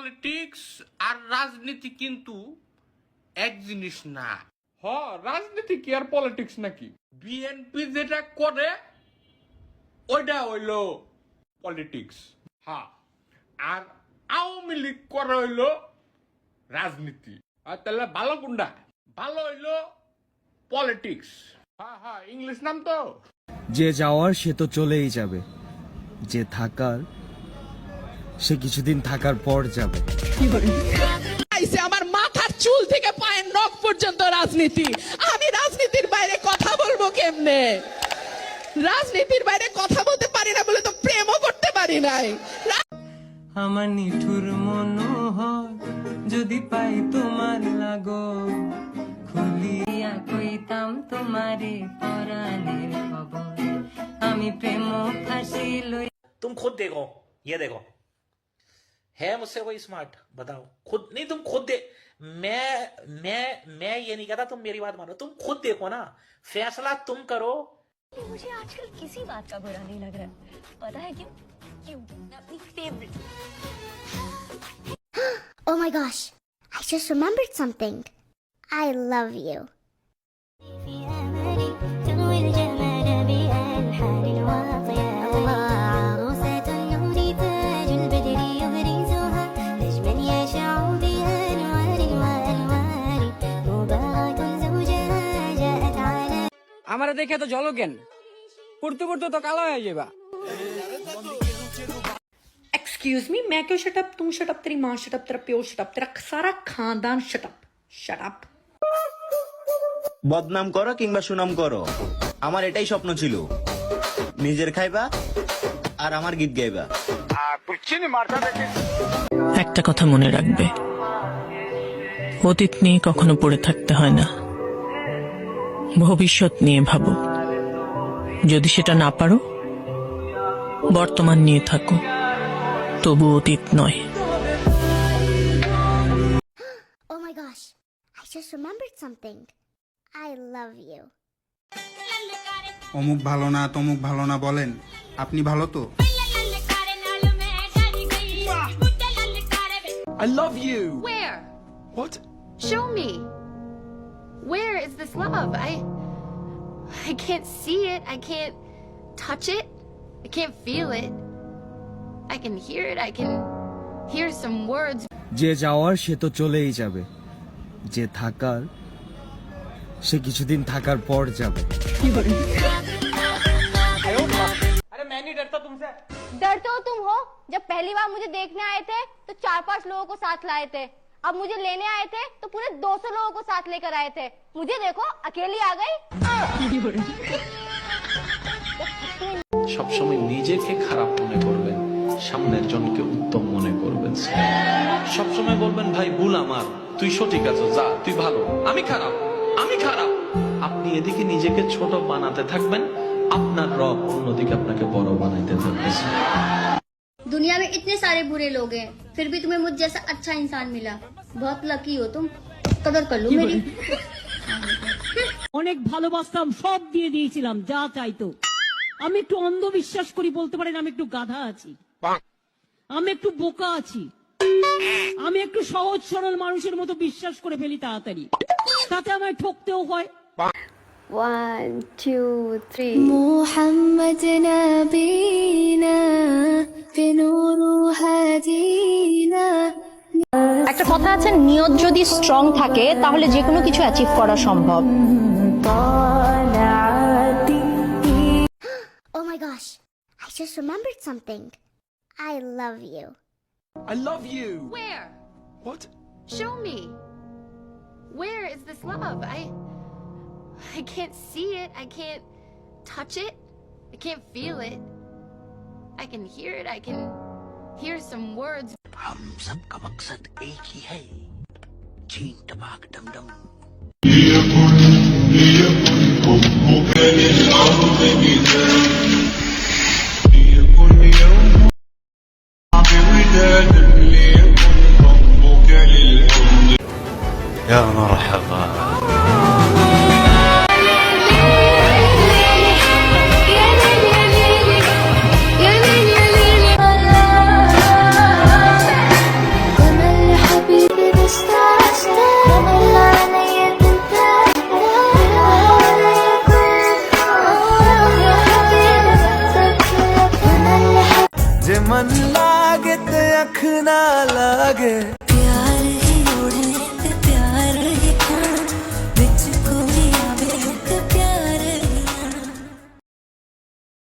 Politics আর রাজনীতি কিন্তু এক জিনিস না। রাজনীতি কি আর পলিটিক্স নাকি? বিএনপি যেটা করে ওইটা হইলো পলিটিক্স। আর আওয়ামী লীগ করে হইলো রাজনীতি। আর তাহলে ভালো কোনটা? ভালো হইলো পলিটিক্স। ইংলিশ নাম তো। যে যাওয়ার সে তো চলেই যাবে, যে থাকার সে কিছুদিন থাকার পর যাবে। আমার মাথার চুল থেকে পায়ের নখ পর্যন্ত রাজনীতি। আমি রাজনীতির বাইরে কথা বলবো কেমনে? রাজনীতির বাইরে কথা বলতে পারি না বলে তো প্রেমও করতে পারি নাই। আমার নিঠুর মনোহর যদি পাই তোমার লাগো খুলিয়া কইতাম তোমারে পরাণের খবর আমি প্রেম ফাঁসি লই। तुम खुद देखो, ये देखो है मुझसे कोई स्मार्ट? बताओ खुद। नहीं तुम खुद दे। मैं ये नहीं कहता, तुम मेरी बात मानो, तुम खुद देखो ना, फैसला तुम करो। मुझे आजकल किसी बात का बुरा नहीं लग रहा है, पता है क्यों? क्यों? अपनी favourite. Oh my gosh, I just remembered something. I love you. আমারে দেখে তো জলো কেন? পড়তে পড়তে তো কালো হয়ে যাবা। Excuse me, मैं क्यों शट अप? तुम शट अप, तेरी माँ शट अप, तेरा प्यो शट अप, तेरा सारा खानदान शट अप। Shut up. বদনাম করো কিংবা সুনাম করো, আমার এটাই স্বপ্ন ছিল, নিজের খাইবা আর আমার গীত গাইবা। একটা কথা মনে রাখবে, অতীত নিয়ে কখনো পড়ে থাকতে হয় না, ভবিষ্যৎ নিয়ে ভাবো। যদি সেটা না পারো, বর্তমান নিয়ে থাকো, তবু অতীত নয়। Oh my gosh, I just remembered something. I love you. অমুক ভালো না তমুক ভালো না বলেন, আপনি ভালো তো? I love you. Where? What? Show me. Where is this love? I can't see it. I can't touch it. I can't feel it. I can hear it. I can hear some words. যে যাওয়ার সে তো চলেই যাবে, যে থাকার সে কিছুদিন থাকার পর যাবে। अरे मैं नहीं डरता तुमसे। डरते हो तुम हो? जब पहली बार मुझे देखने आए थे तो 4-5 लोगों को साथ लाए थे, अब मुझे लेने आए थे तो पूरे 200 लोगों को साथ लेकर आए थे। मुझे देखो अकेली आ गई। সব সময় নিজেকে খারাপ মনে করবেন, সামনের জনকে উত্তম মনে করবেন। সব সময় বলবেন ভাই ভুল আমার, তুই সঠিক আছো, যা তুই ভালো, আমি খারাপ, আমি খারাপ। আপনি এদিকে নিজেকে ছোট বানাতে থাকবেন, আপনার রব অন্যদিকে আপনাকে বড় বানাইতে থাকবে। दुनिया में इतने सारे बुरे लोग हैं, फिर भी तुम्हें मुझ जैसा अच्छा इंसान मिला। बहुत लकी हो तुम, कदर कर लो मेरी। অনেক ভালোবাসতাম, সব দিয়ে দিয়েছিলাম যা চাইতো। আমি একটু অন্ধবিশ্বাস করি, বলতে পারেন আমি একটু গাধা আছি, আমি একটু বোকা আছি, আমি একটু সহজ সরল মানুষের মতো বিশ্বাস করে ফেলি তাড়াতাড়ি, তাতে আমায় ঠকতেও হয়। 1 2 3 محمد نبينا بنور هدينا। একটা কথা আছে, নিয়ত যদি স্ট্রং থাকে তাহলে যে কোনো কিছু অ্যাচিভ করা সম্ভব। Oh my gosh, I just remembered something. I love you. I love you. Where? What? Show me. Where is this love? I can't see it. I can't touch it. I can't feel it. I can hear it. I can hear some words. हम सब का मकसद एक ही है, चीन टपाक डम डम। يا مرحبا। Gonna না লাগে